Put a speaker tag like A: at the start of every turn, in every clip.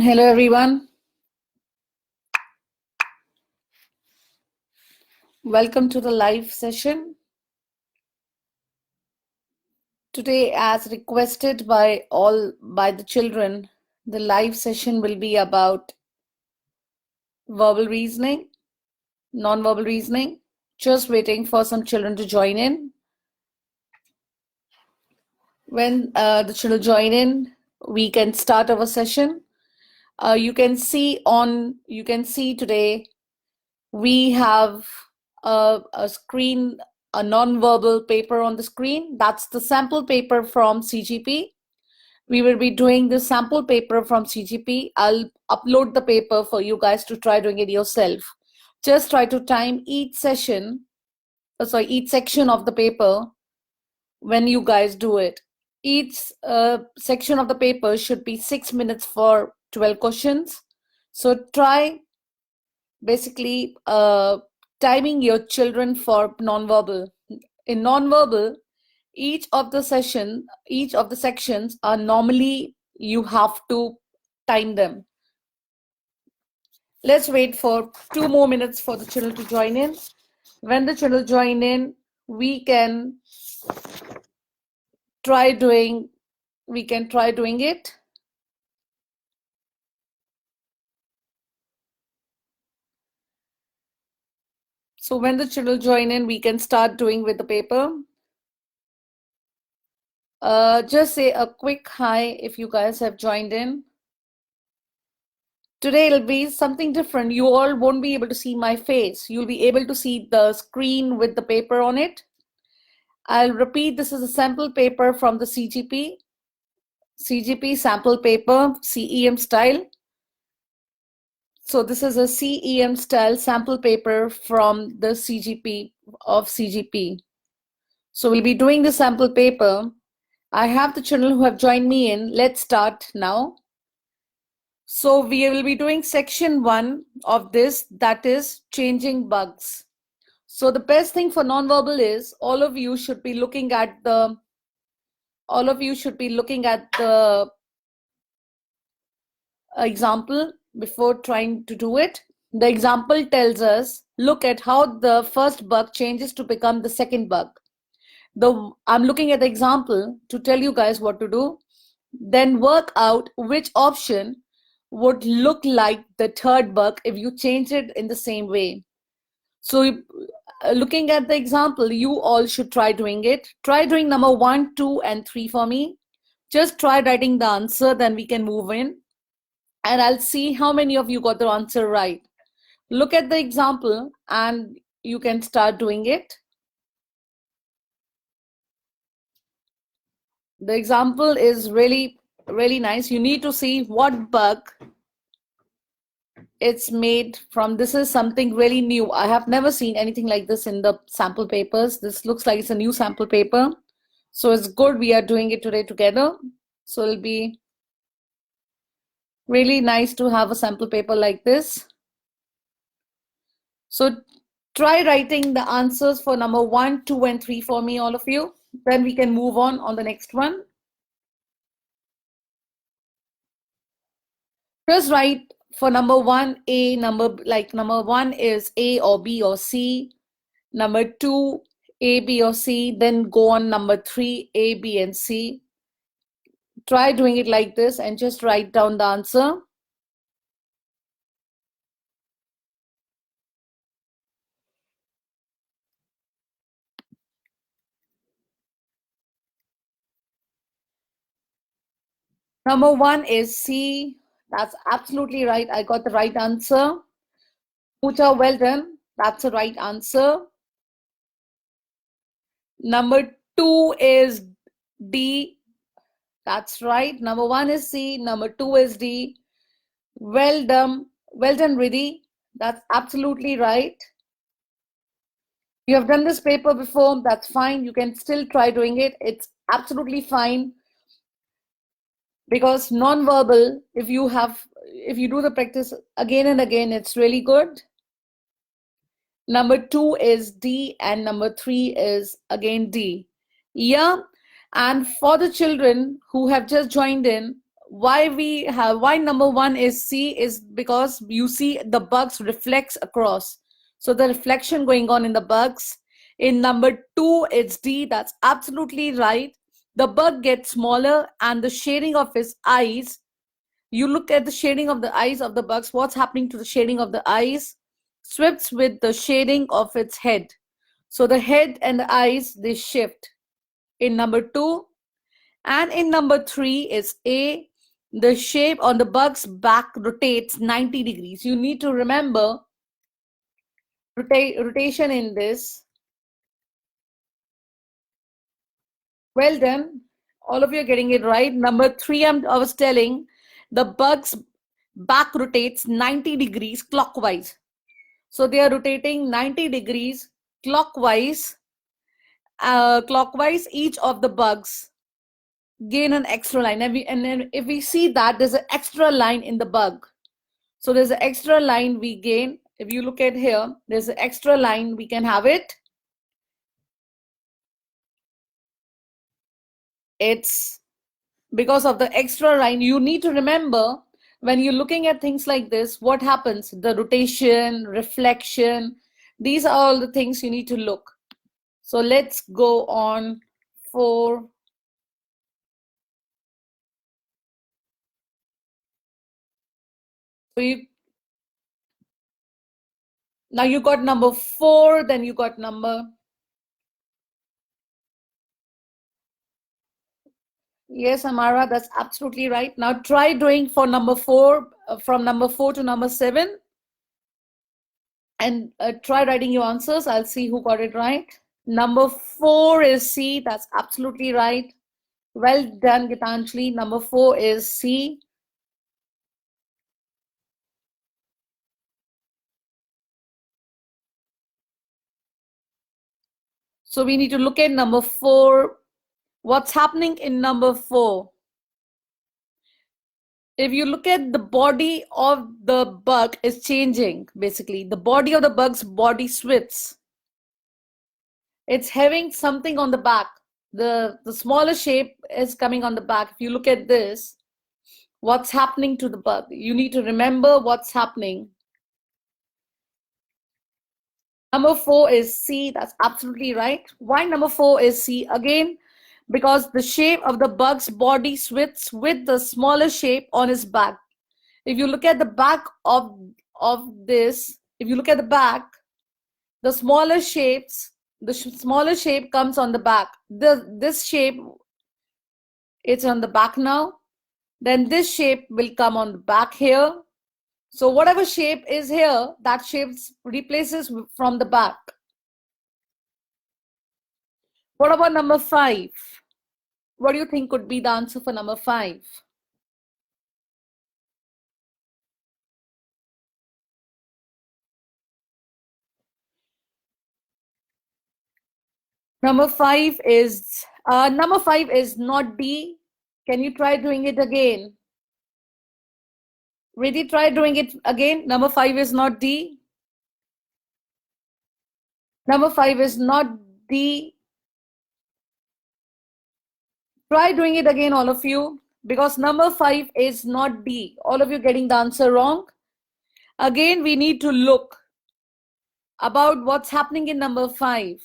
A: Hello, everyone. Welcome to the live session. Today, as requested by the children, the live session will be about verbal reasoning, non-verbal reasoning. Just waiting for some children to join in. When the children join in, we can start our session. You can see today we have a screen, a non-verbal paper on the screen. That's the sample paper from CGP. We will be doing the sample paper from CGP. I'll upload the paper for you guys to try doing it yourself. Just try to time each section of the paper when you guys do it. Each section of the paper should be 6 minutes for 12 questions. So try basically timing your children for nonverbal. In nonverbal, each of the sections are normally you have to time them. Let's wait for 2 more minutes for the children to join in. When the children join in, we can try doing it. So when the children join in, we can start doing with the paper. Just say a quick hi if you guys have joined in. Today it'll be something different. You all won't be able to see my face. You'll be able to see the screen with the paper on it. I'll repeat, this is a sample paper from the CGP sample paper, CEM style. So this is a CEM style sample paper from the CGP of CGP. So we'll be doing the sample paper. I have the children who have joined me in. Let's start now. So we will be doing section 1 of this, that is changing bugs. So the best thing for nonverbal is all of you should be looking at the example before trying to do it. The example tells us, look at how the first bug changes to become the second bug. I'm looking at the example to tell you guys what to do. Then work out which option would look like the third bug if you change it in the same way. So looking at the example, you all should try doing it. Try doing number 1, 2, and 3 for me. Just try writing the answer, then we can move in. And I'll see how many of you got the answer right. Look at the example and you can start doing it. The example is really, really nice. You need to see what bug it's made from. This is something really new. I have never seen anything like this in the sample papers. This looks like it's a new sample paper. So it's good we are doing it today together. So it'll be really nice to have a sample paper like this. So try writing the answers for number 1, 2, and 3 for me, all of you. Then we can move on the next one. Just write for number 1, number 1 is A or B or C. Number 2, A, B, or C. Then go on number 3, A, B, and C. Try doing it like this and just write down the answer. Number 1 is C. That's absolutely right. I got the right answer. Pooja, well done. That's the right answer. Number 2 is D. That's right. Number 1 is C. Number 2 is D. Well done, Riddhi. That's absolutely right. You have done this paper before. That's fine. You can still try doing it. It's absolutely fine. Because non-verbal, if you do the practice again and again, it's really good. Number 2 is D and number 3 is again D. Yeah. And for the children who have just joined in, why number 1 is C is because you see the bugs reflects across. So the reflection going on in the bugs. In number 2, it's D. That's absolutely right. The bug gets smaller and the shading of his eyes. You look at the shading of the eyes of the bugs. What's happening to the shading of the eyes? Swaps with the shading of its head. So the head and the eyes, they shift. In number 2, and in number 3 is A. The shape on the bug's back rotates 90 degrees. You need to remember rotation in this. Well done. All of you are getting it right. Number 3, I was telling, the bug's back rotates 90 degrees clockwise. So they are rotating 90 degrees clockwise. Clockwise, each of the bugs gain an extra line. And then if we see that there's an extra line in the bug. So there's an extra line we gain. If you look at here, there's an extra line, we can have it. It's because of the extra line. You need to remember when you're looking at things like this, what happens? The rotation, reflection, these are all the things you need to look. So let's go on for now you got number 4, then you got number. Yes, Amara, that's absolutely right. Now try doing for number 4, from number 4 to number 7, and try writing your answers. I'll see who got it right. Number 4 is C. That's absolutely right. Well done, Gitanjali. Number 4 is C. So we need to look at number 4. What's happening in number 4? If you look at the body of the bug is changing, basically. The body of the bug's body swits. It's having something on the back. The smaller shape is coming on the back. If you look at this, what's happening to the bug? You need to remember what's happening. Number 4 is C. That's absolutely right. Why number 4 is C? Again, because the shape of the bug's body swits with the smaller shape on his back. If you look at the back of this, if you look at the back, the smaller shapes, the smaller shape comes on the back. This shape, it's on the back now. Then this shape will come on the back here. So whatever shape is here, that shape replaces from the back. What about number 5? What do you think could be the answer for number 5? Number 5 is not D. Can you try doing it again? Really try doing it again. Number 5 is not D. Number 5 is not D. Try doing it again, all of you, because number 5 is not D. All of you getting the answer wrong. Again, we need to look about what's happening in number 5.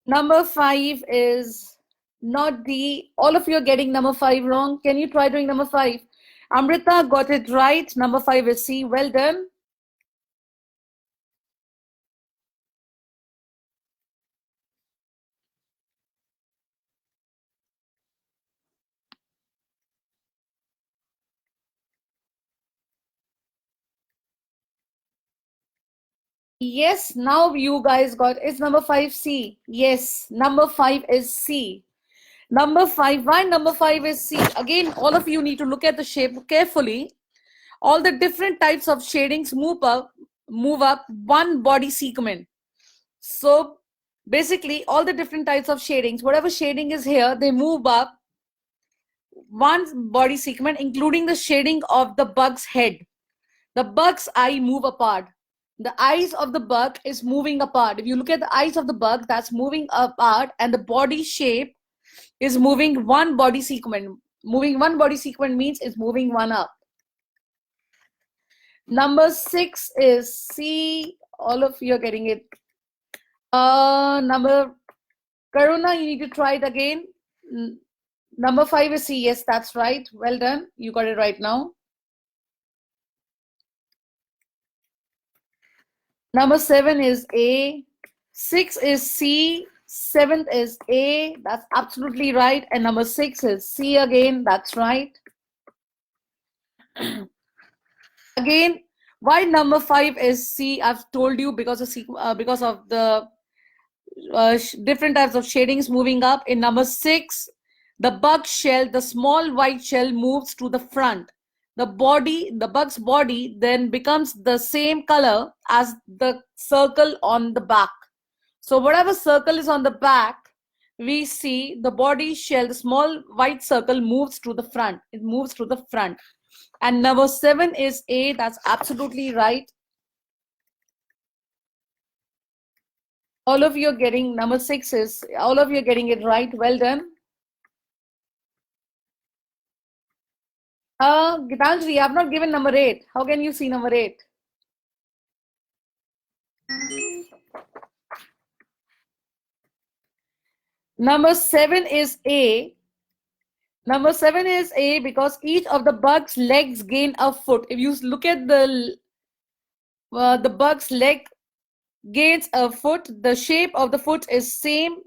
A: Number 5 is not D. All of you are getting number 5 wrong. Can you try doing number 5? Amrita got it right. Number 5 is C. Well done. Yes, now you guys got, it's number 5 C. Yes, number 5 is C. Number 5, why number 5 is C? Again, all of you need to look at the shape carefully. All the different types of shadings move up one body segment. So basically, all the different types of shadings, whatever shading is here, they move up one body segment, including the shading of the bug's head. The bug's eye move apart. The eyes of the bug is moving apart. If you look at the eyes of the bug, that's moving apart, and the body shape is moving one body sequence. Moving one body sequence means it's moving one up. Number 6 is C. All of you are getting it. Number Karuna, you need to try it again. Number 5 is C. Yes, that's right. Well done. You got it right now. Number 7 is A. 6 is C. 7th is A. That's absolutely right. And number 6 is C again. That's right. Again, why number 5 is C? I've told you because of the different types of shadings moving up. In number 6, the bug shell, the small white shell moves to the front. The bug's body then becomes the same color as the circle on the back. So whatever circle is on the back, we see the body shell, the small white circle moves to the front. It moves to the front. And number 7 is A. That's absolutely right. All of you are getting number 6 is, all of you are getting it right. Well done. Gitanjali, I have not given number 8. How can you see number 8? Number 7 is A. Number 7 is A because each of the bug's legs gain a foot. If you look at the bug's leg gains a foot, the shape of the foot is same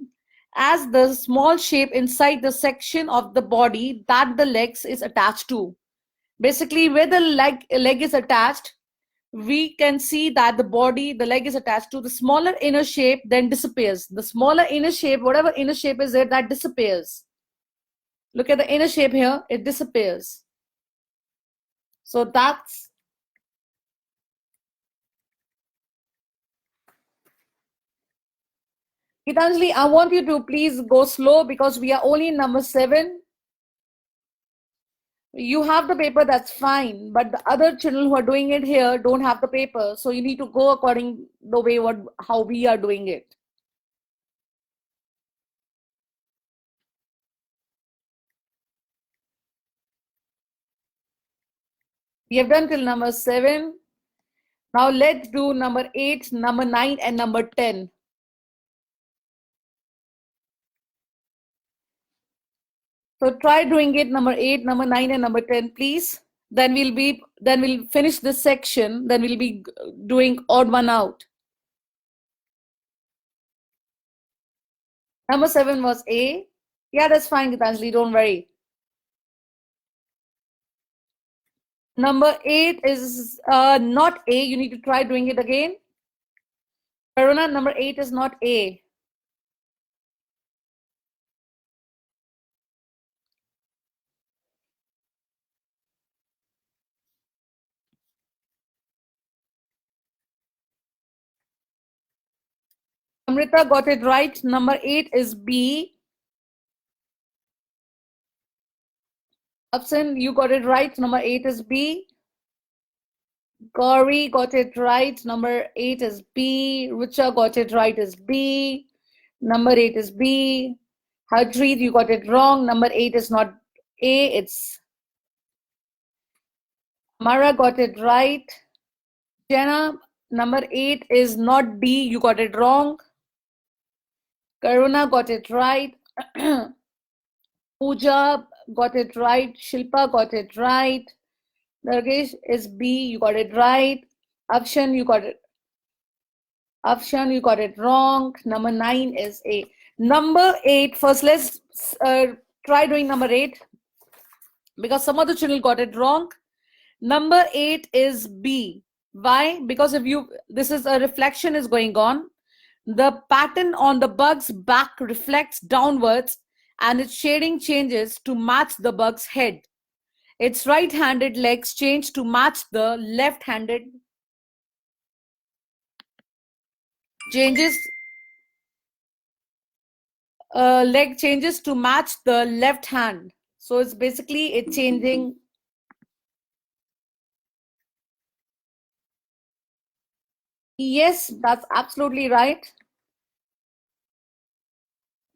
A: as the small shape inside the section of the body that the legs is attached to. Basically, where the leg is attached, we can see that the leg is attached to the smaller inner shape, then disappears. The smaller inner shape, whatever inner shape is there, that disappears. Look at the inner shape here, it disappears. So that's Gitanjali, I want you to please go slow because we are only in number 7. You have the paper, that's fine, but the other children who are doing it here don't have the paper, so you need to go according the way how we are doing it. We have done till number 7. Now let's do number 8, number 9, and number 10. So try doing it, number 8, number 9, and number 10, please. Then we'll finish this section. Then we'll be doing odd one out. Number 7 was A. Yeah, that's fine, Gitanjali, don't worry. Number 8 is not A. You need to try doing it again. Karuna, number 8 is not A. Amrita got it right. Number 8 is B. Upson, you got it right. Number 8 is B. Gauri got it right. Number 8 is B. Rucha got it right is B. Number 8 is B. Harjeet, you got it wrong. Number 8 is not A, it's Mara got it right. Jenna, number 8 is not B, you got it wrong. Karuna got it right. Pooja got it right. Shilpa got it right. Nargesh is B, you got it right. Afshan, you got it. Afshan, you got it wrong. Number 9 is A. Number 8, first let's try doing number 8 because some of the children got it wrong. Number 8 is B. Why? Because if you, this is a reflection is going on. The pattern on the bug's back reflects downwards and its shading changes to match the bug's head. Its right-handed legs change to match the left-handed leg changes to match the left hand. So it's basically it's changing. Yes, that's absolutely right.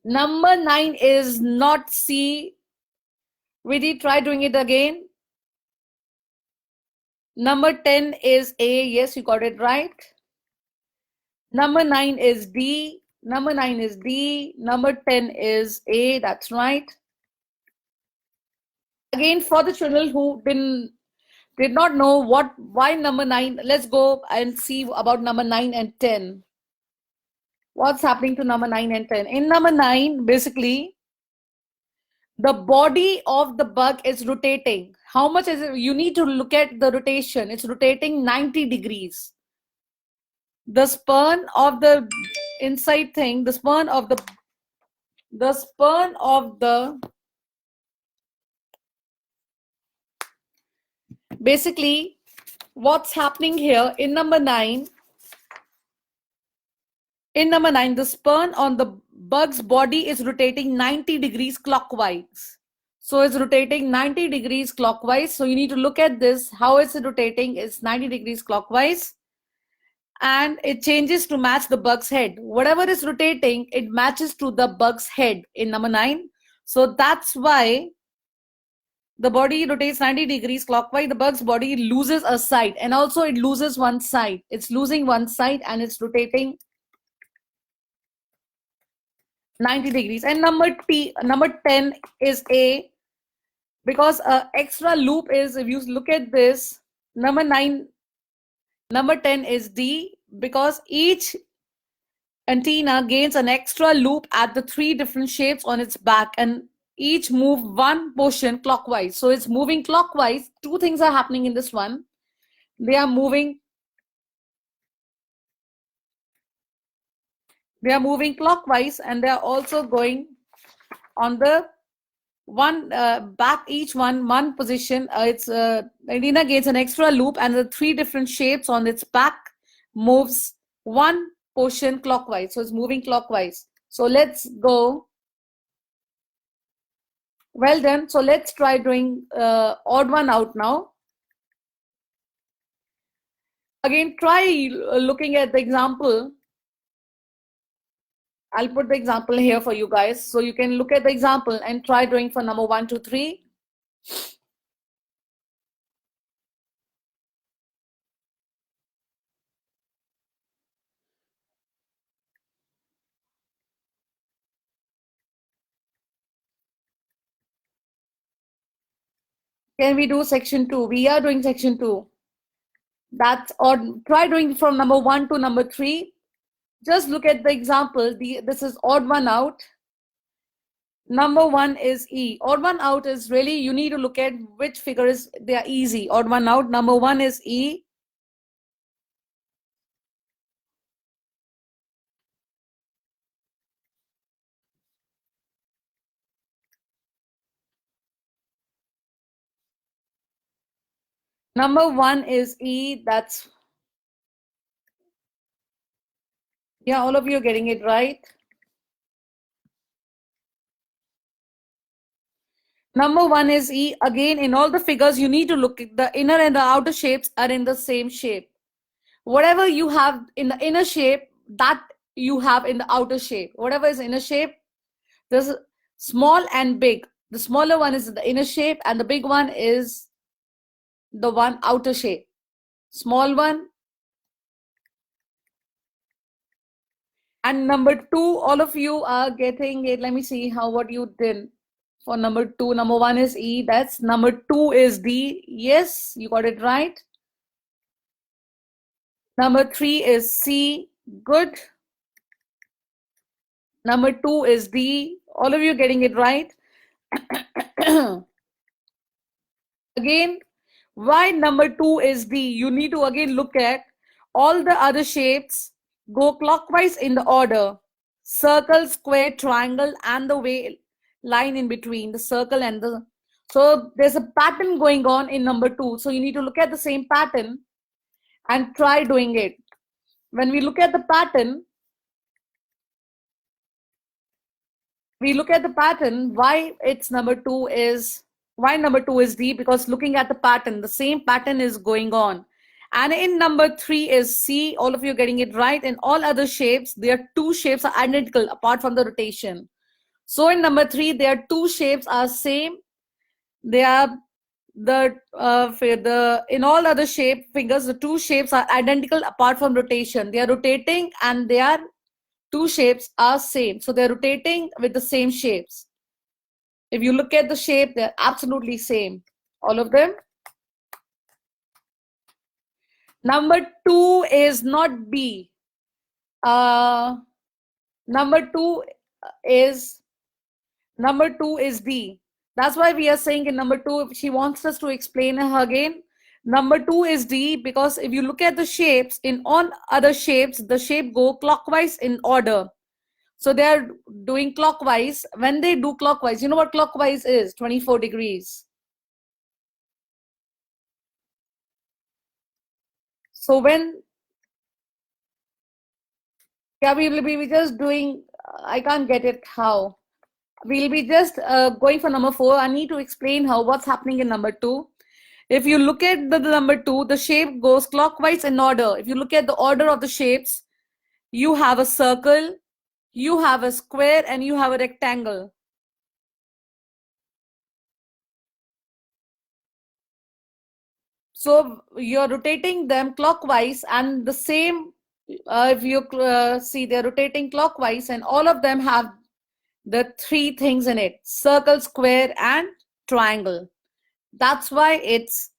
A: Number 9 is not C. Vidhi, try doing it again. Number 10 is A. Yes, you got it right. Number 9 is D. Number 9 is D. Number 10 is A. That's right. Again, for the children who did not know why number 9, let's go and see about number 9 and 10. What's happening to number 9 and 10? In number 9, basically, the body of the bug is rotating. How much is it? You need to look at the rotation. It's rotating 90 degrees. The sperm of the inside thing, the sperm of the basically what's happening here in number 9. In number 9, the sperm on the bug's body is rotating 90 degrees clockwise. So it's rotating 90 degrees clockwise. So you need to look at this. How is it rotating? It's 90 degrees clockwise. And it changes to match the bug's head. Whatever is rotating, it matches to the bug's head in number 9. So that's why the body rotates 90 degrees clockwise. The bug's body loses a side, and also it loses one side. It's losing one side and it's rotating 90 degrees. And number 10 is A, because extra loop is, if you look at this, number 10 is D, because each antenna gains an extra loop at the 3 different shapes on its back, and each move one portion clockwise. So it's moving clockwise. Two things are happening in this one. They are moving clockwise, and they are also going on the one back, each one position. It's antenna gains an extra loop, and the 3 different shapes on its back moves one portion clockwise. So it's moving clockwise. So let's go. Well done. So let's try doing odd one out now. Again, try looking at the example. I'll put the example here for you guys, so you can look at the example and try doing for number 1, 2, 3. Can we do section 2? We are doing section 2. That's odd. Try doing from number 1 to number 3. Just look at the example. This is odd one out. Number 1 is E. Odd one out is really, you need to look at which figure is, they are easy. Odd one out. Number 1 is E. Number 1 is E. That's, yeah, all of you are getting it right. Number 1 is E. Again, in all the figures, you need to look at the inner and the outer shapes are in the same shape. Whatever you have in the inner shape, that you have in the outer shape. Whatever is inner shape, there's small and big. The smaller one is the inner shape, and the big one is the one outer shape. Small one. And number 2, all of you are getting it. Let me see what you did for number 2. Number 1 is E. That's number 2 is D. Yes, you got it right. Number 3 is C. Good. Number 2 is D. All of you getting it right. Again, why number 2 is D? You need to again look at all the other shapes. Go clockwise in the order. Circle, square, triangle, and the way line in between the circle and the, so there's a pattern going on in number 2. So you need to look at the same pattern and try doing it. When we look at the pattern, why it's number 2 is, why number 2 is D? Because looking at the pattern, the same pattern is going on. And in number 3 is C. All of you are getting it right. In all other shapes, their 2 shapes are identical apart from the rotation. So in number 3, their 2 shapes are same. They are in all other shape fingers, the 2 shapes are identical apart from rotation. They are rotating and their 2 shapes are same. So they're rotating with the same shapes. If you look at the shape, they're absolutely same, all of them. Number 2 is not B. Number 2 is D. That's why we are saying in number 2, she wants us to explain her again. Number 2 is D, because if you look at the shapes, in all other shapes, the shape go clockwise in order. So they are doing clockwise. When they do clockwise, you know what clockwise is? 24 degrees. So when, yeah, we will be just doing, I can't get it how. We'll be just going for number 4. I need to explain how what's happening in number 2. If you look at the number 2, the shape goes clockwise in order. If you look at the order of the shapes, you have a circle, you have a square, and you have a rectangle. So you're rotating them clockwise, and the same, if you see, they're rotating clockwise, and all of them have the 3 things in it: circle, square, and triangle. That's why it's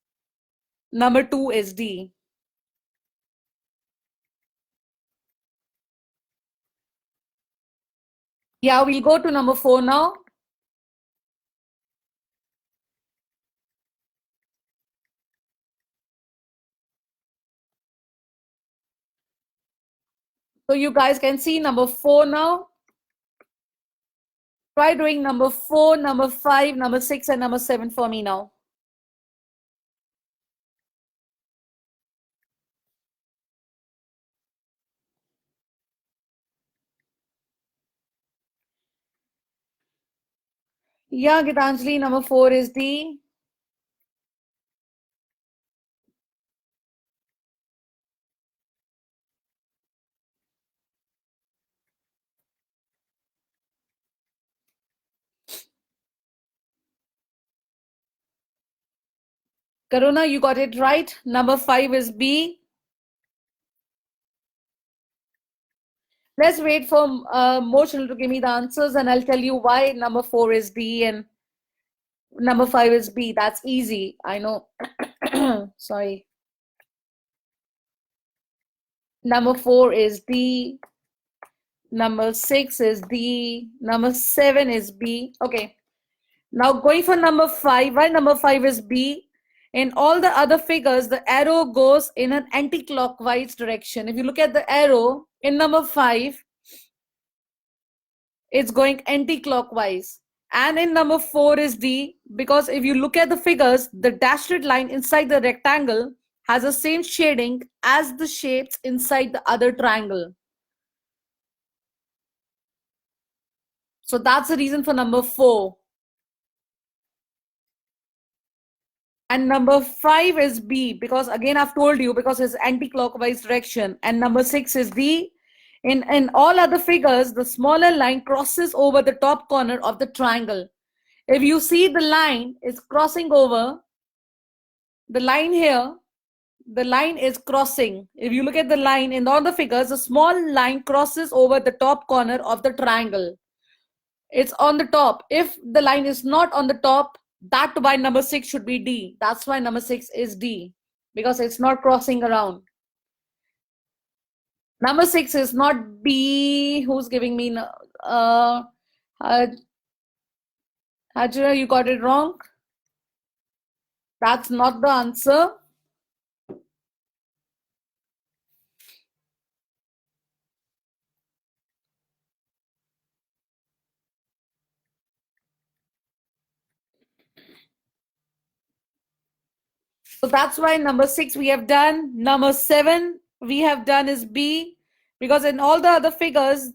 A: number 2 is D. Yeah, we'll go to number 4 now. So you guys can see number 4 now. Try doing number 4, number 5, number 6, and number 7 for me now. Yeah, Gitanjali, number 4 is D. Karuna, you got it right. Number 5 is B. Let's wait for more children to give me the answers, and I'll tell you why number 4 is D and number 5 is B. That's easy. I know. Sorry. Number 4 is D. Number 6 is D. Number 7 is B. Okay. Now going for number 5. Why number 5 is B? In all the other figures, the arrow goes in an anti-clockwise direction. If you look at the arrow in number 5, it's going anti-clockwise. And in number 4 is D, because if you look at the figures, the dashed line inside the rectangle has the same shading as the shapes inside the other triangle. So that's the reason for number 4. And number 5 is B, because again I've told you, because it's anti-clockwise direction. And number 6 is D. In all other figures, the smaller line crosses over the top corner of the triangle. If you see the line is crossing over, the line here, the line is crossing. If you look at the line in all the figures, a small line crosses over the top corner of the triangle. It's on the top. If the line is not on the top, that why number 6 should be D. That's why number 6 is D, because it's not crossing around. Number 6 is not B. Who's giving me? Hajra, you got it wrong. That's not the answer. So that's why number 6 we have done. Number 7 we have done is B, because in all the other figures,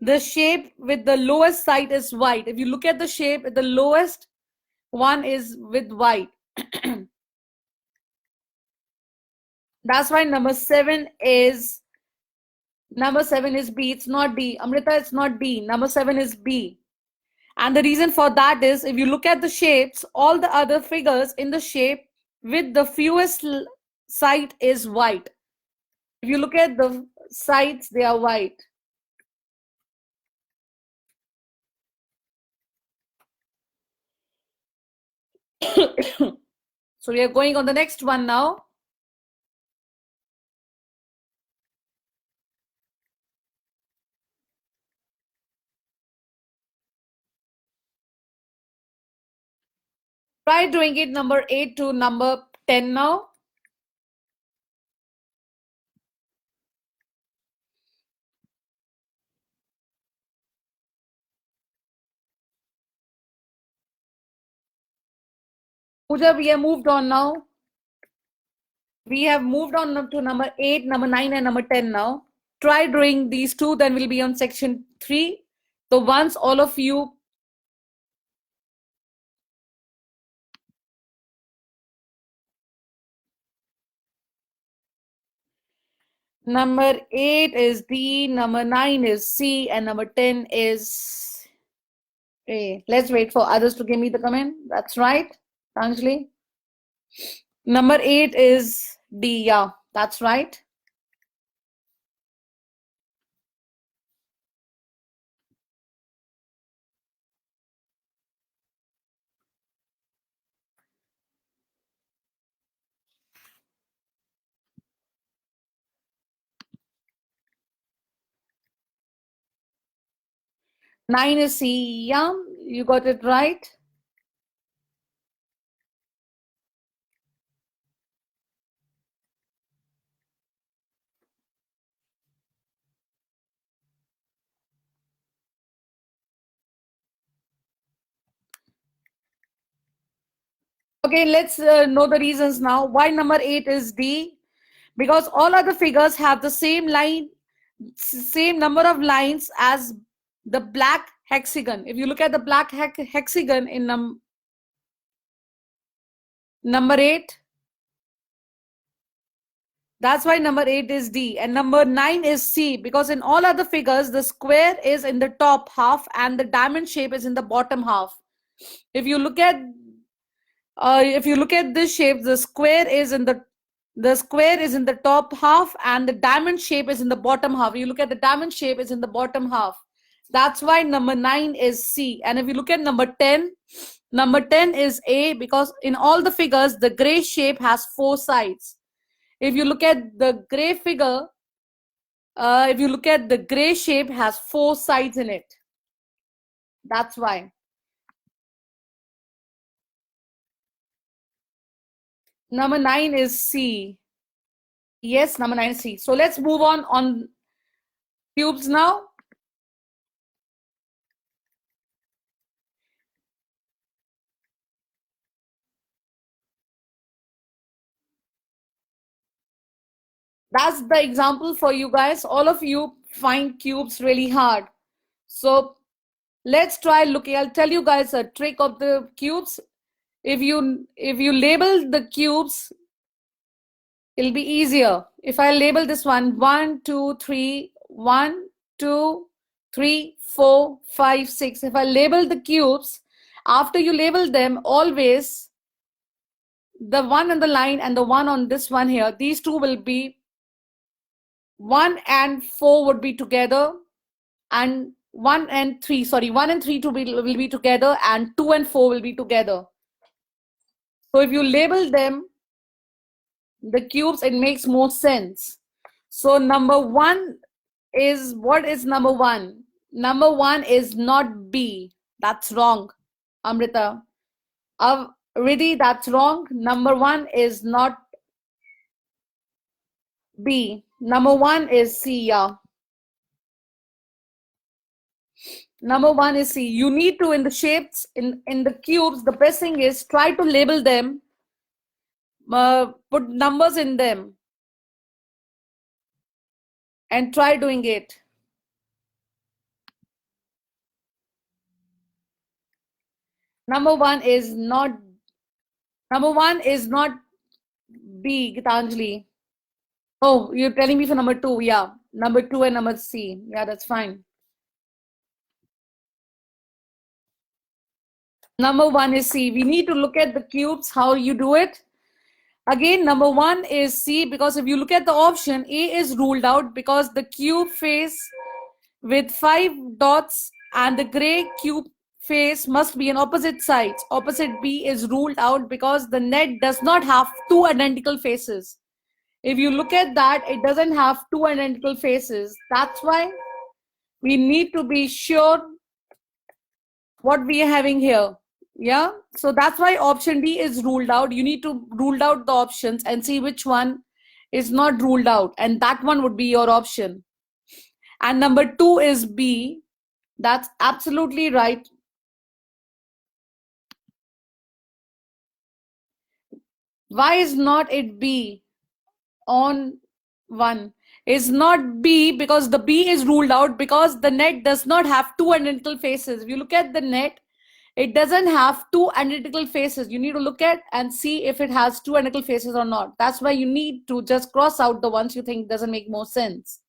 A: the shape with the lowest side is white. If you look at the shape, the lowest one is with white. That's why number 7 is B. It's not D. Amrita, it's not D. Number 7 is B. And the reason for that is, if you look at the shapes, all the other figures in the shape with the fewest side is white. If you look at the sides, they are white. So we are going on the next one now. Try doing it number 8 to number 10 now. Pooja, we have moved on now. We have moved on to number 8, number 9, and number 10 now. Try doing these two, then we'll be on section 3. So once all of you number 8 is D, number 9 is C, and number 10 is A. Let's wait for others to give me the comment. That's right, Anjali. Number 8 is D. Yeah, that's right. Nine is C. Yeah, you got it right. Okay, let's know the reasons now. Why number 8 is D? Because all other figures have the same line, same number of lines as the black hexagon. If you look at the black hexagon in number 8, that's why number 8 is D. And number 9 is C, because in all other figures, the square is in the top half and the diamond shape is in the bottom half. If you look at this shape, the square is in the top half and the diamond shape is in the bottom half. You look at the diamond shape is in the bottom half. That's why number 9 is C. And if you look at number 10 is A, because in all the figures, the gray shape has 4 sides. If you look at the gray figure, the gray shape has 4 sides in it. That's why. Number 9 is C. Yes, number 9 is C. So let's move on cubes now. That's the example for you guys. All of you find cubes really hard. So let's try looking. I'll tell you guys a trick of the cubes. If you label the cubes, it'll be easier. If I label this one 1, 2, 3, 1, 2, 3, 4, 5, 6. If I label the cubes, after you label them, always the one on the line and the one on this one here, these two will be 1 and 4 would be together, and 1 and 3 will be together, and 2 and 4 will be together. So if you label them, the cubes, it makes more sense. So number 1 is, what is number 1? Number 1 is not B. That's wrong, Amrita. Riddhi, that's wrong. Number 1 is not B. Number 1 is C. Yeah. Number 1 is C. You need to, in the shapes, in the cubes, the best thing is try to label them, put numbers in them, and try doing it. Number 1 is not B, Gitanjali. Oh, you're telling me for number 2. Yeah. Number 2 and number C. Yeah, that's fine. Number 1 is C. We need to look at the cubes, how you do it. Again, number 1 is C, because if you look at the option, A is ruled out because the cube face with 5 dots and the gray cube face must be on opposite sides. Opposite B is ruled out because the net does not have two identical faces. If you look at that, it doesn't have two identical faces. That's why we need to be sure what we are having here. Yeah, so that's why option D is ruled out. You need to rule out the options and see which one is not ruled out, and that one would be your option. And number 2 is B. That's absolutely right. Why is not it B on 1? Is not B because the B is ruled out because the net does not have two identical faces. If you look at the net, it doesn't have two identical faces. You need to look at and see if it has two identical faces or not. That's why you need to just cross out the ones you think doesn't make more sense.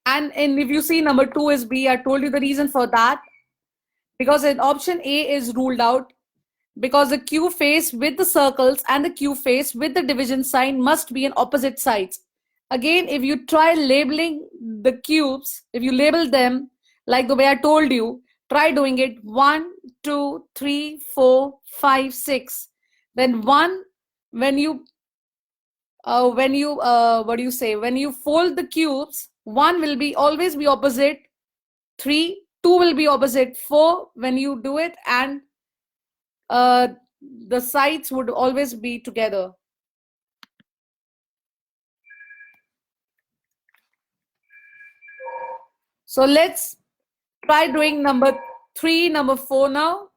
A: And if you see number 2 is B, I told you the reason for that. Because in option A is ruled out because the Q face with the circles and the Q face with the division sign must be on opposite sides. Again, if you try labeling the cubes, if you label them like the way I told you, try doing it 1, 2, 3, 4, 5, 6. Then 1, when you what do you say? When you fold the cubes, 1 will be always be opposite 3, 2 will be opposite 4 when you do it, and the sides would always be together. So let's try doing number 3, number 4 now.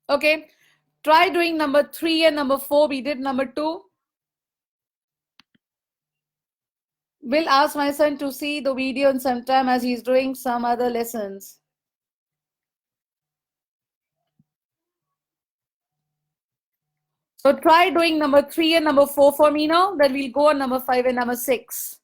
A: Okay, try doing number 3 and number 4. We did number 2. We'll ask my son to see the video in some time as he's doing some other lessons. So try doing number 3 and number 4 for me now. Then we'll go on number 5 and number 6.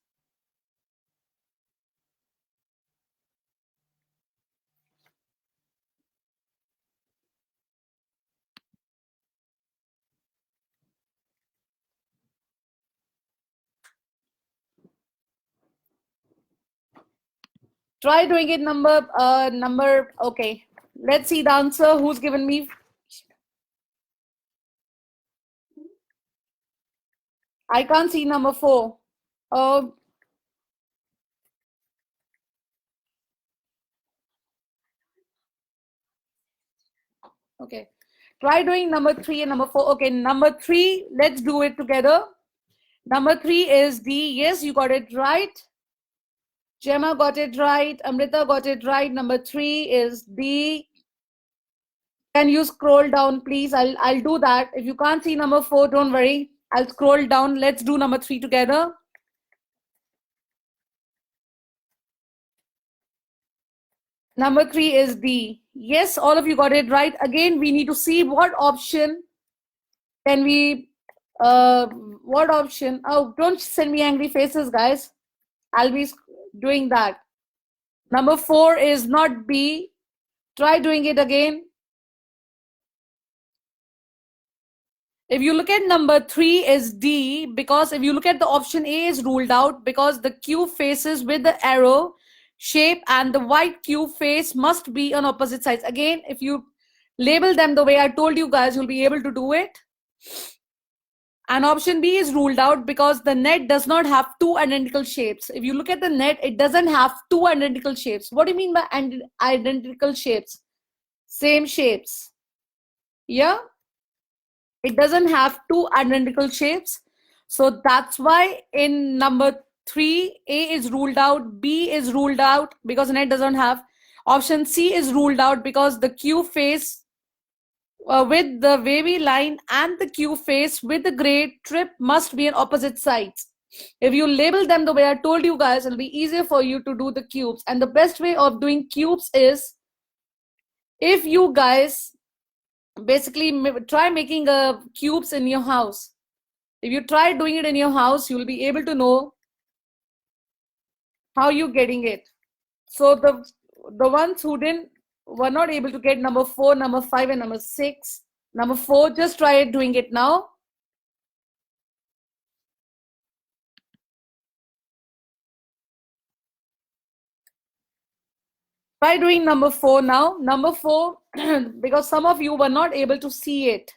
A: Try doing it number. Okay, let's see the answer. Who's given me? I can't see number 4. Oh, okay. Try doing number 3 and number 4. Okay, number 3, let's do it together. Number 3 is D. Yes, you got it right. Gemma got it right. Amrita got it right. Number 3 is D. Can you scroll down, please? I'll do that. If you can't see number 4, don't worry. I'll scroll down. Let's do number 3 together. Number 3 is D. Yes, all of you got it right. Again, we need to see what option can we, what option? Oh, don't send me angry faces, guys. I'll be doing that. Number 4 is not B. Try doing it again. If you look at number 3 is D, because if you look at the option A is ruled out because the Q faces with the arrow shape and the white Q face must be on opposite sides. Again, if you label them the way I told you guys, you'll be able to do it. And option B is ruled out because the net does not have two identical shapes. If you look at the net, it doesn't have two identical shapes. What do you mean by identical shapes? Same shapes. Yeah? It doesn't have two identical shapes. So that's why in number 3, A is ruled out, B is ruled out because net doesn't have. Option C is ruled out because the Q face with the wavy line and the Q face with the gray trip must be on opposite sides. If you label them the way I told you guys, it'll be easier for you to do the cubes. And the best way of doing cubes is if you guys basically try making cubes in your house. If you try doing it in your house, you'll be able to know how you're getting it. So the ones who were not able to get number 4, number 5, and number 6. Number 4, just try doing it now. Try doing number 4 now. Number 4, because some of you were not able to see it.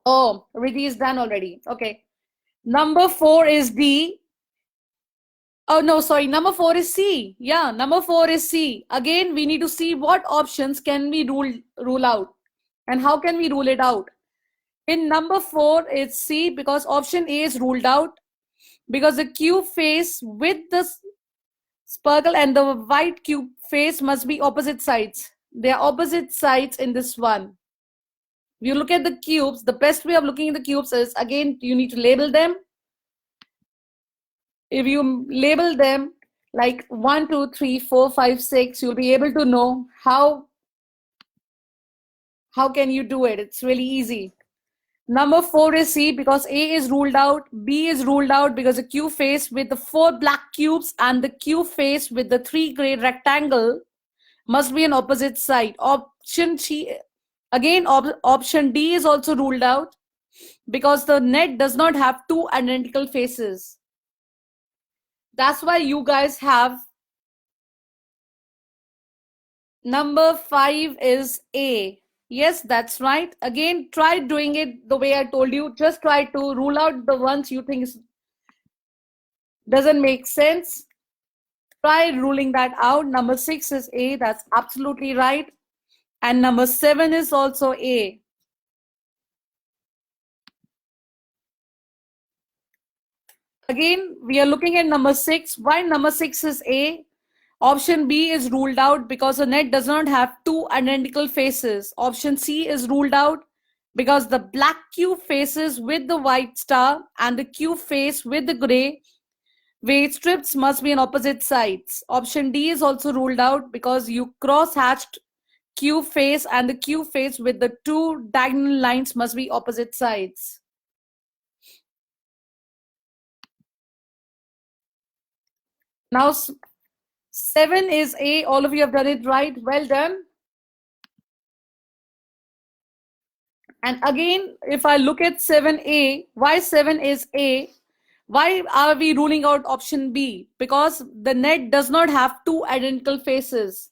A: Oh, Riddhi is done already. Okay. Number 4 is D. Oh, no, sorry. Number 4 is C. Yeah, number 4 is C. Again, we need to see what options can we rule out and how can we rule it out. In number 4, it's C because option A is ruled out because the cube face with the sparkle and the white cube face must be opposite sides. They are opposite sides in this one. If you look at the cubes, the best way of looking at the cubes is, again, you need to label them. If you label them like 1, 2, 3, 4, 5, 6, you'll be able to know how can you do it. It's really easy. Number 4 is C because A is ruled out. B is ruled out because the cube face with the 4 black cubes and the cube face with the 3 gray rectangle must be an opposite side. Option C, again, option D is also ruled out because the net does not have 2 identical faces. That's why you guys have number 5 is A. Yes, that's right. Again, try doing it the way I told you. Just try to rule out the ones you think doesn't make sense. Try ruling that out. Number 6 is A. That's absolutely right. And number 7 is also A. Again, we are looking at number 6. Why number 6 is A? Option B is ruled out because the net does not have 2 identical faces. Option C is ruled out because the black cube faces with the white star and the cube face with the gray weight strips must be on opposite sides. Option D is also ruled out because you cross-hatched cube face and the cube face with the 2 diagonal lines must be opposite sides. Now 7 is A. All of you have done it right. Well done. And again, if I look at 7A, why 7 is A? Why are we ruling out option B? Because the net does not have 2 identical faces.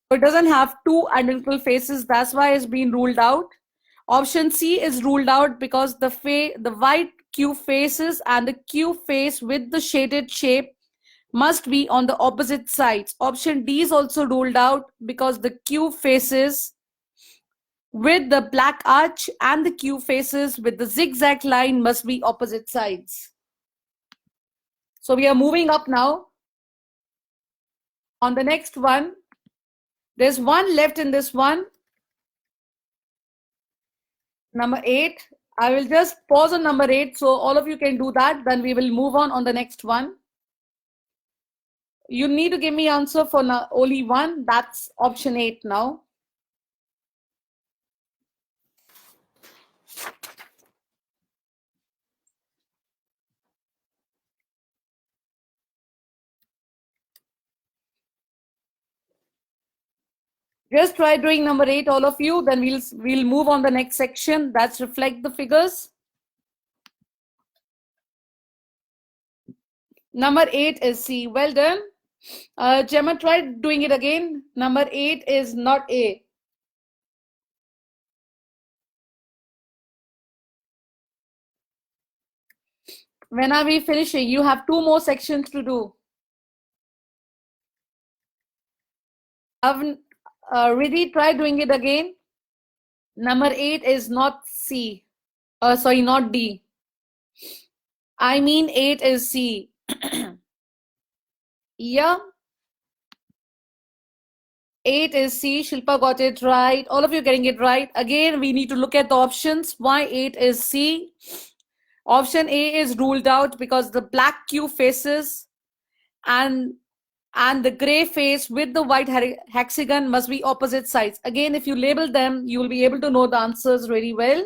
A: It doesn't have 2 identical faces. That's why it's been ruled out. Option C is ruled out because the white cube faces and the cube face with the shaded shape must be on the opposite sides. Option D is also ruled out because the cube faces with the black arch and the cube faces with the zigzag line must be opposite sides. So we are moving up now. On the next one, there's one left in this one. Number 8. I will just pause on number 8 so all of you can do that. Then we will move on the next one. You need to give me answer for only one. That's option 8 now. Just try doing number 8, all of you. Then we'll move on the next section. That's reflect the figures. Number 8 is C. Well done. Gemma, try doing it again. Number 8 is not A. When are we finishing? You have 2 more sections to do. Riddhi, try doing it again. Number 8 is not C. Sorry, not D. I mean 8 is C. Yeah. 8 is C. Shilpa got it right. All of you getting it right. Again, we need to look at the options. Why 8 is C? Option A is ruled out because the black Q faces and the gray face with the white hexagon must be opposite sides. Again, if you label them, you will be able to know the answers really well.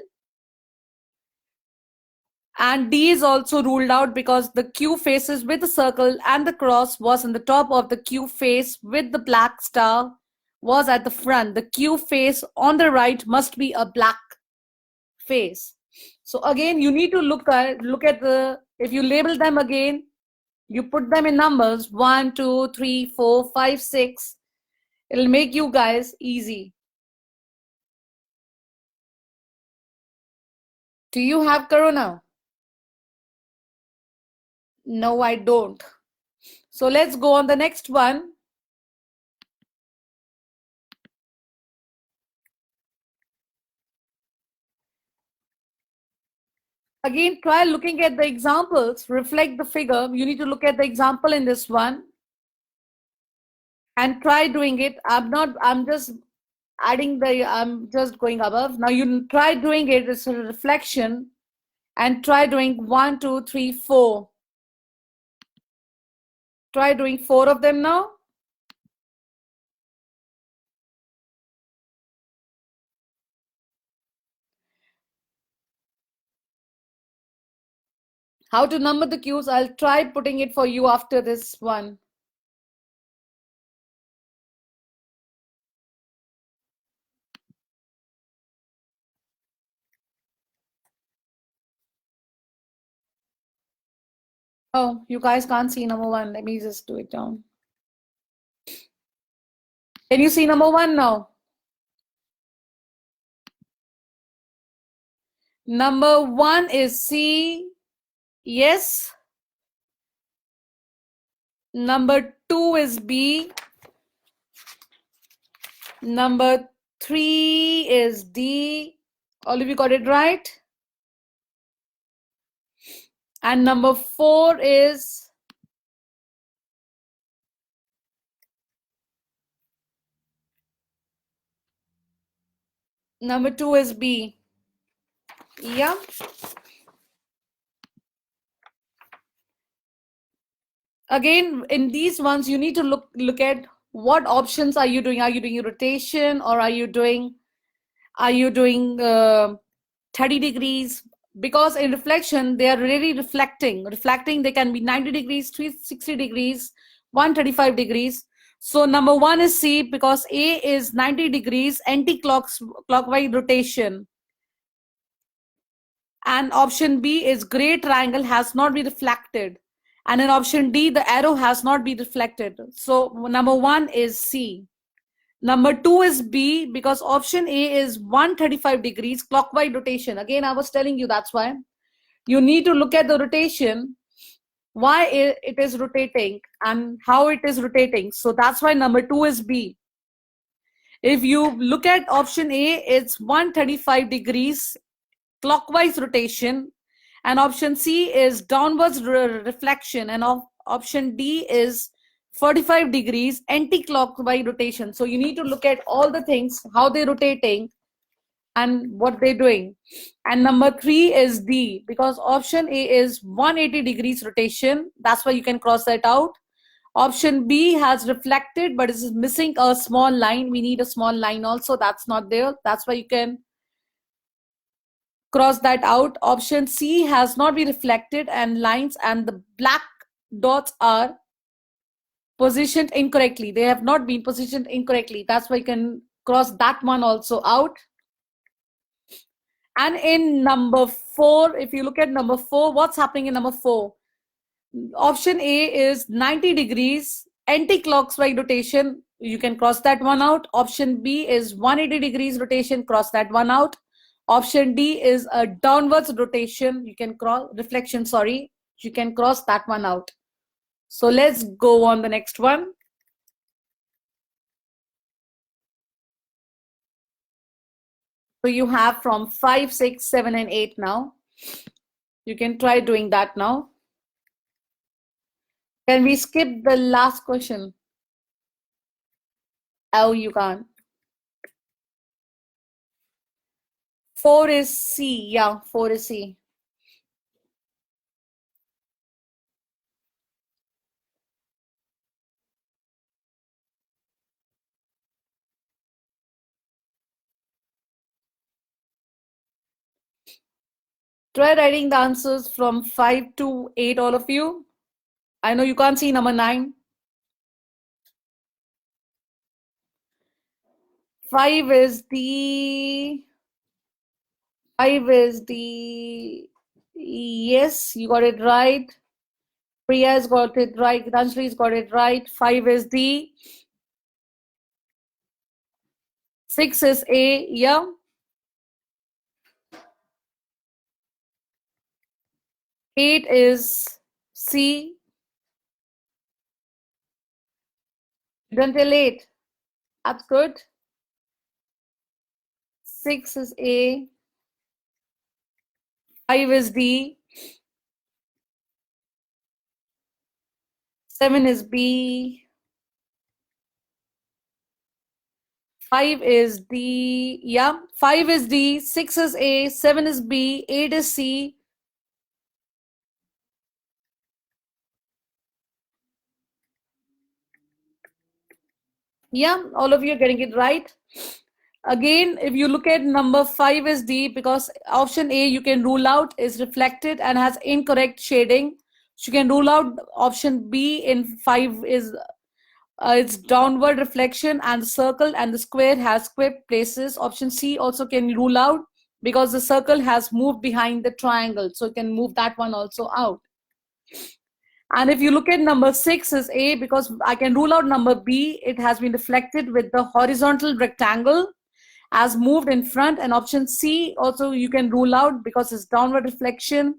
A: And D is also ruled out because the Q faces with the circle and the cross was on the top of the Q face with the black star was at the front. The Q face on the right must be a black face. So again, you need to look at the, if you label them again, you put them in numbers 1, 2, 3, 4, 5, 6. It'll make you guys easy. Do you have corona? No, I don't. So let's go on the next one. Again, try looking at the examples, reflect the figure. You need to look at the example in this one and try doing it. I'm just adding I'm just going above. Now you try doing it. It's a reflection and try doing 1, 2, 3, 4. Try doing 4 of them now. How to number the cues? I'll try putting it for you after this one. Oh, you guys can't see number 1. Let me just do it down. Can you see number 1 now? Number 1 is C. Yes. Number 2 is B. Number 3 is D. All of you got it right. And number 4 is number 2 is B. Yeah. Again, in these ones, you need to look at what options are you doing. Are you doing rotation or are you doing 30 degrees? Because in reflection, they are really reflecting. They can be 90 degrees, 360 degrees, 135 degrees. So number 1 is C because A is 90 degrees anti-clockwise rotation. And option B is gray triangle has not been reflected. And in option D, the arrow has not been reflected. So number 1 is C. Number 2 is B because option A is 135 degrees clockwise rotation. Again, I was telling you that's why. You need to look at the rotation, why it is rotating and how it is rotating. So that's why number 2 is B. If you look at option A, it's 135 degrees clockwise rotation, and option C is downwards reflection, and option D is 45 degrees anti-clockwise rotation. So you need to look at all the things, how they're rotating and what they're doing. And number 3 is D because option A is 180 degrees rotation. That's why you can cross that out. Option B has reflected, but is missing a small line. We need a small line also. That's not there. That's why you can cross that out. Option C has not been reflected and lines and the black dots are positioned incorrectly. They have not been positioned incorrectly. That's why you can cross that one also out. And in number 4, if you look at number 4, what's happening in number 4? Option A is 90 degrees anti-clockwise rotation. You can cross that one out. Option B is 180 degrees rotation. Cross that one out. Option D is a downwards rotation. You can cross reflection. Sorry, you can cross that one out. So let's go on the next one. So you have from 5, 6, 7, and 8 now. You can try doing that now. Can we skip the last question? Oh, you can't. 4 is C. Yeah, 4 is C. Try writing the answers from 5 to 8, all of you. I know you can't see number 9. 5 is the 5 is the yes, you got it right. Priya's got it right. Gitanjali's got it right. 5 is the 6 is A. Yeah. 8 is C. Don't tell 8. That's good. 6 is A. 5 is D. 7 is B. 5 is D. Yeah. 5 is D. 6 is A. 7 is B. 8 is C. Yeah. All of you are getting it right. Again, if you look at number 5 is D, because option A you can rule out is reflected and has incorrect shading. So you can rule out option B in 5 is it's downward reflection and the circle and the square has square places. Option C also can rule out because the circle has moved behind the triangle. So you can move that one also out. And if you look at number 6 is A, because I can rule out number B, it has been reflected with the horizontal rectangle as moved in front. And option C also you can rule out because it's downward reflection.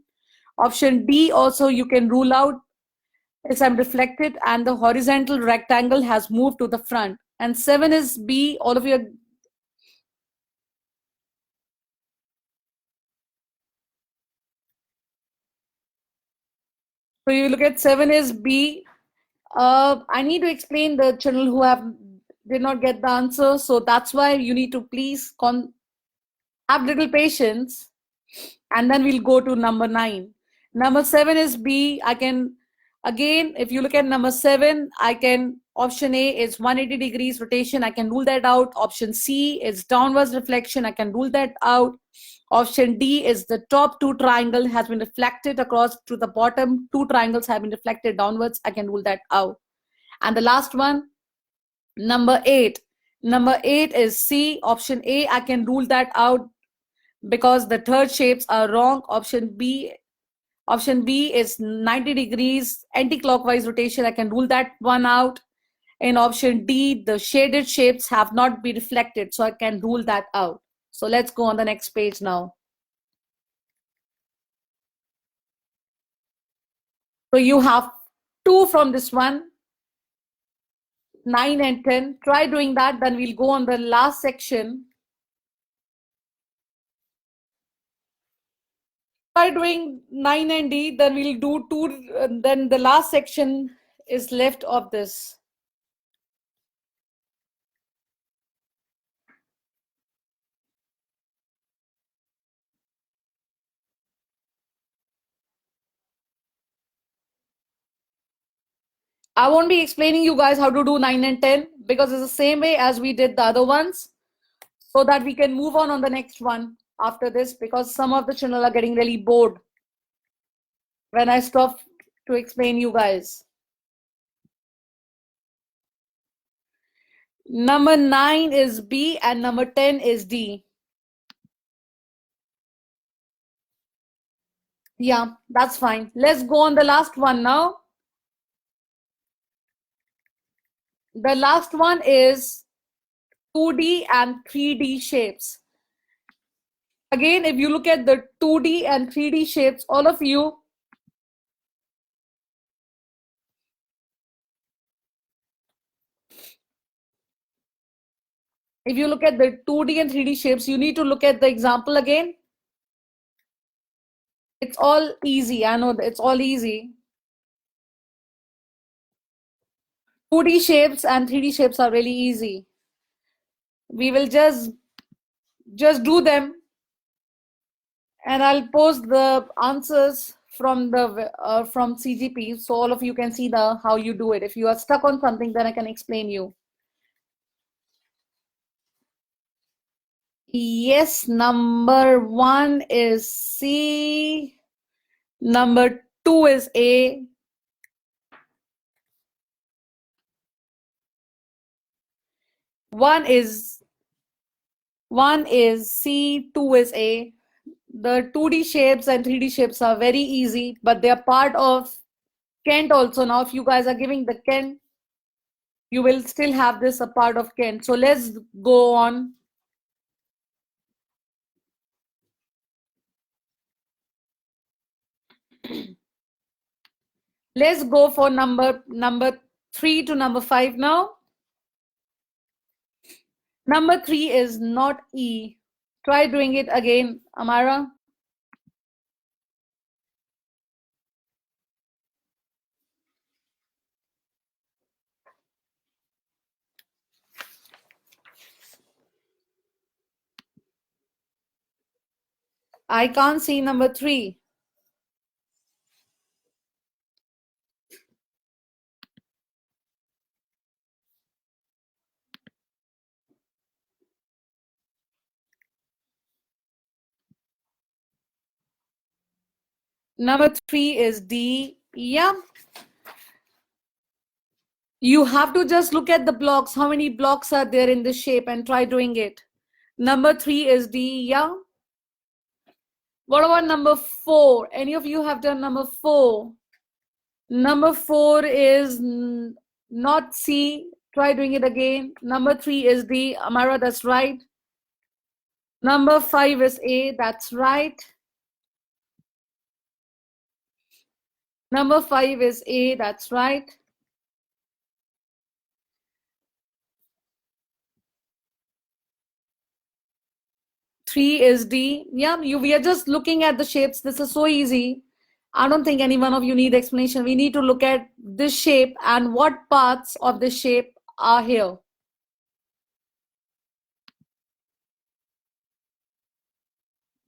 A: Option D also you can rule out as I'm reflected and the horizontal rectangle has moved to the front. And 7 is B. All of you are, so you look at 7 is B. I need to explain the channel who did not get the answer. So that's why you need to please have little patience. And then we'll go to number 9. Number 7 is B. I can, again, if you look at number 7, I can, option A is 180 degrees rotation. I can rule that out. Option C is downwards reflection. I can rule that out. Option D is the top 2 triangle has been reflected across to the bottom 2 triangles have been reflected downwards. I can rule that out. And the last one, number 8. Number 8 is C. Option A, I can rule that out because the third shapes are wrong. Option B is 90 degrees anti-clockwise rotation. I can rule that one out. In option D, the shaded shapes have not been reflected, so I can rule that out. So let's go on the next page now. So you have 2 from this one, 9 and 10. Try doing that, then we'll go on the last section. Try doing 9 and D, then we'll do 2, then the last section is left of this. I won't be explaining you guys how to do 9 and 10 because it's the same way as we did the other ones, so that we can move on the next one after this, because some of the channel are getting really bored when I stop to explain you guys. Number 9 is B and number 10 is D. Yeah, that's fine. Let's go on the last one now. The last one is 2D and 3D shapes. Again, if you look at the 2D and 3D shapes, all of you, if you look at the 2D and 3D shapes, you need to look at the example again. It's all easy. I know that it's all easy. 2D shapes and 3D shapes are really easy. We will just do them, and I'll post the answers from the from CGP, so all of you can see how you do it. If you are stuck on something, then I can explain you. Yes, number 1 is C. Number 2 is A. One is C, 2 is A. The 2D shapes and 3D shapes are very easy, but they are part of Kent also. Now, if you guys are giving the Kent, you will still have this a part of Kent. So let's go on. Let's go for number 3 to number 5 now. Number 3 is not E. Try doing it again, Amara. I can't see number 3. Number 3 is D. Yeah. You have to just look at the blocks. How many blocks are there in the shape and try doing it. Number 3 is D. Yeah. What about number 4? Any of you have done number 4? Number 4 is not C. Try doing it again. Number 3 is D. Amara, that's right. Number 5 is A. That's right. Number 5 is A. That's right. Three is D. Yeah, we are just looking at the shapes. This is so easy. I don't think any one of you need explanation. We need to look at this shape and what parts of this shape are here.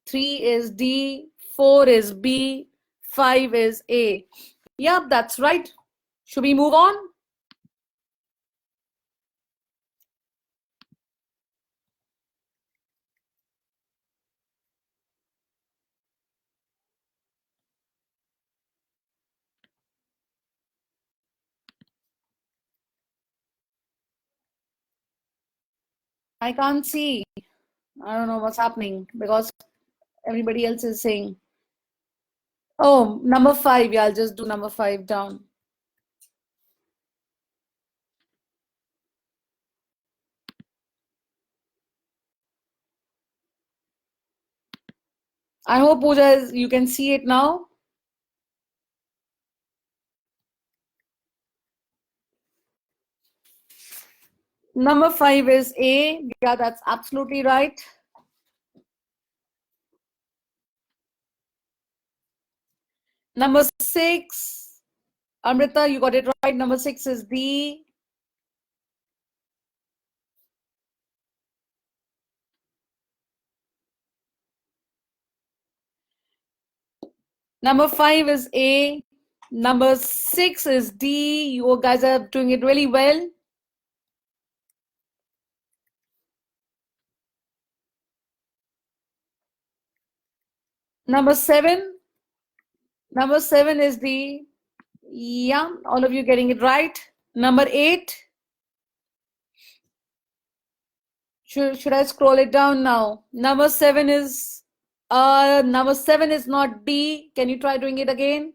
A: 3 is D, 4 is B, 5 is A. Yeah, that's right. Should we move on? I can't see. I don't know what's happening because everybody else is saying. Oh, number 5. Yeah, I'll just do number 5 down. I hope Pooja you can see it now. Number 5 is A. Yeah, that's absolutely right. Number 6, Amrita, you got it right. Number 6 is D. Number 5 is A. Number 6 is D. You guys are doing it really well. Number 7. Number 7 is D. Yeah, all of you getting it right. Number 8. Should I scroll it down now? Number 7 is not D. Can you try doing it again?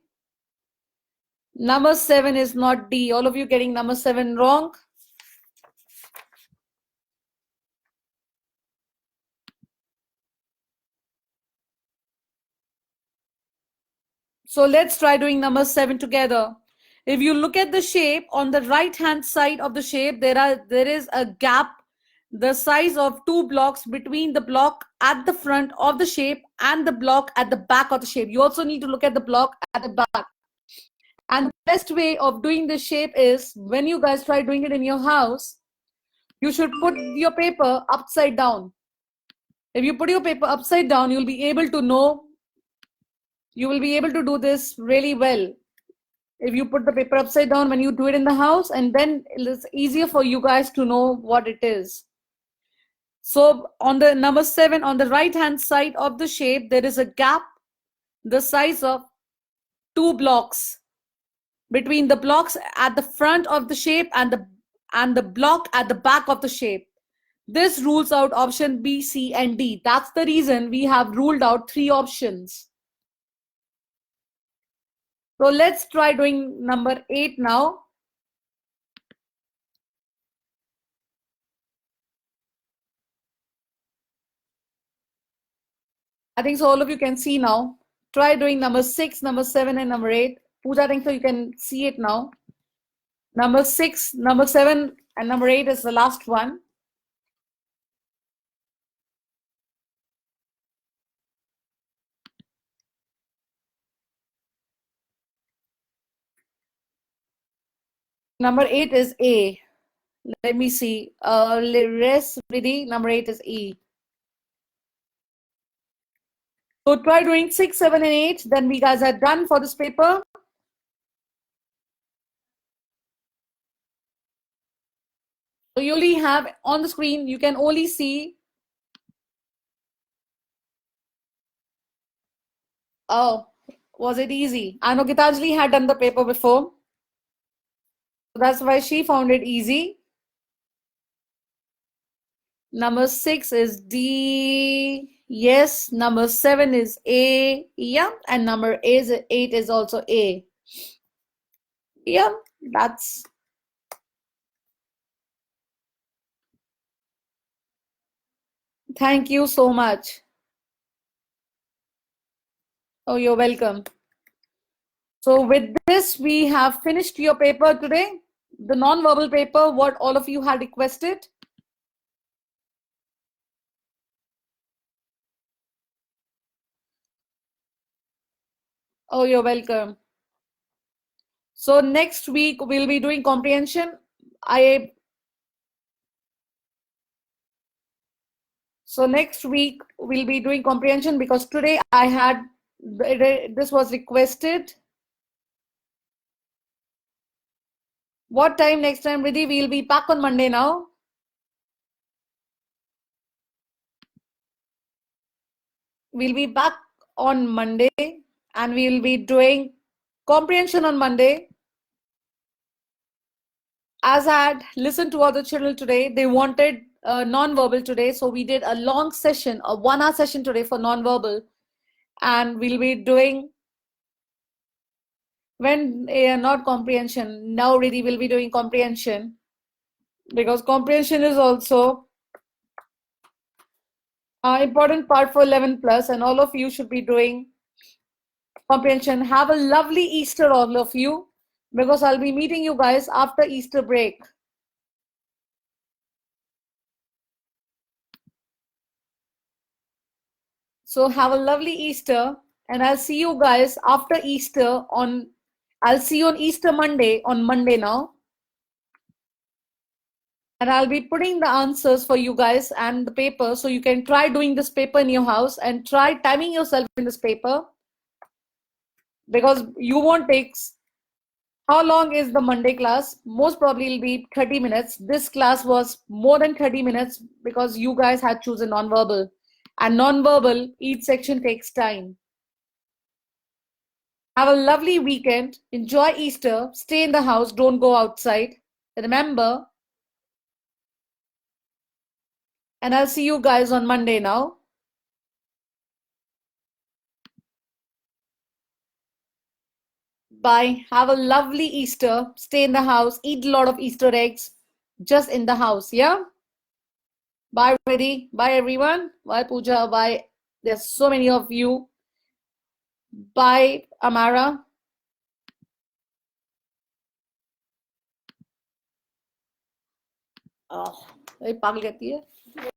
A: Number 7 is not D. All of you getting number 7 wrong. So let's try doing number 7 together. If you look at the shape, on the right hand side of the shape, there is a gap the size of 2 blocks between the block at the front of the shape and the block at the back of the shape. You also need to look at the block at the back. And the best way of doing this shape is when you guys try doing it in your house, you should put your paper upside down. If you put your paper upside down, you'll be able to know, you will be able to do this really well. If you put the paper upside down when you do it in the house, and then it's easier for you guys to know what it is. So on the number 7, on the right hand side of the shape, there is a gap the size of 2 blocks between the blocks at the front of the shape and the block at the back of the shape. This rules out option B, C, and D. That's the reason we have ruled out 3 options. So let's try doing number 8 now. I think so all of you can see now. Try doing number 6, number 7, and number 8. Pooja, I think so you can see it now. Number 6, number 7, and number 8 is the last one. Number 8 is A. Let me see. Rest ready. Number 8 is E. So try doing 6, 7, and 8. Then we guys are done for this paper. So you only have on the screen, you can only see. Oh, was it easy? I know Gitanjali had done the paper before. So that's why she found it easy. Number 6 is D. Yes. Number 7 is A. Yeah. And number 8 is also A. Yeah. That's. Thank you so much. Oh, you're welcome. So with this, we have finished your paper today. The non-verbal paper, what all of you had requested. Oh, you're welcome. So next week we'll be doing comprehension. So next week we'll be doing comprehension because today I had this was requested. What time next time, Riddhi? We'll be back on Monday now. We'll be back on Monday and we'll be doing comprehension on Monday. As I had listened to other children today, they wanted non-verbal today. So we did a long session, a 1-hour session today for non-verbal. And we'll be doing when not comprehension. Now really we'll be doing comprehension because comprehension is also important part for 11 plus, and all of you should be doing comprehension. Have a lovely Easter, all of you, because I'll be meeting you guys after Easter break. So have a lovely Easter, and I'll see you guys after Easter I'll see you on Easter Monday, on Monday now. And I'll be putting the answers for you guys and the paper, so you can try doing this paper in your house and try timing yourself in this paper, because you won't take. How long is the Monday class? Most probably it'll be 30 minutes. This class was more than 30 minutes because you guys had chosen non-verbal. And non-verbal, each section takes time. Have a lovely weekend. Enjoy Easter. Stay in the house. Don't go outside. Remember. And I'll see you guys on Monday now. Bye. Have a lovely Easter. Stay in the house. Eat a lot of Easter eggs. Just in the house. Yeah? Bye, Reddy. Bye, everyone. Bye, Pooja. Bye. There's so many of you. Bye, Amara. Oh, पागल कहती है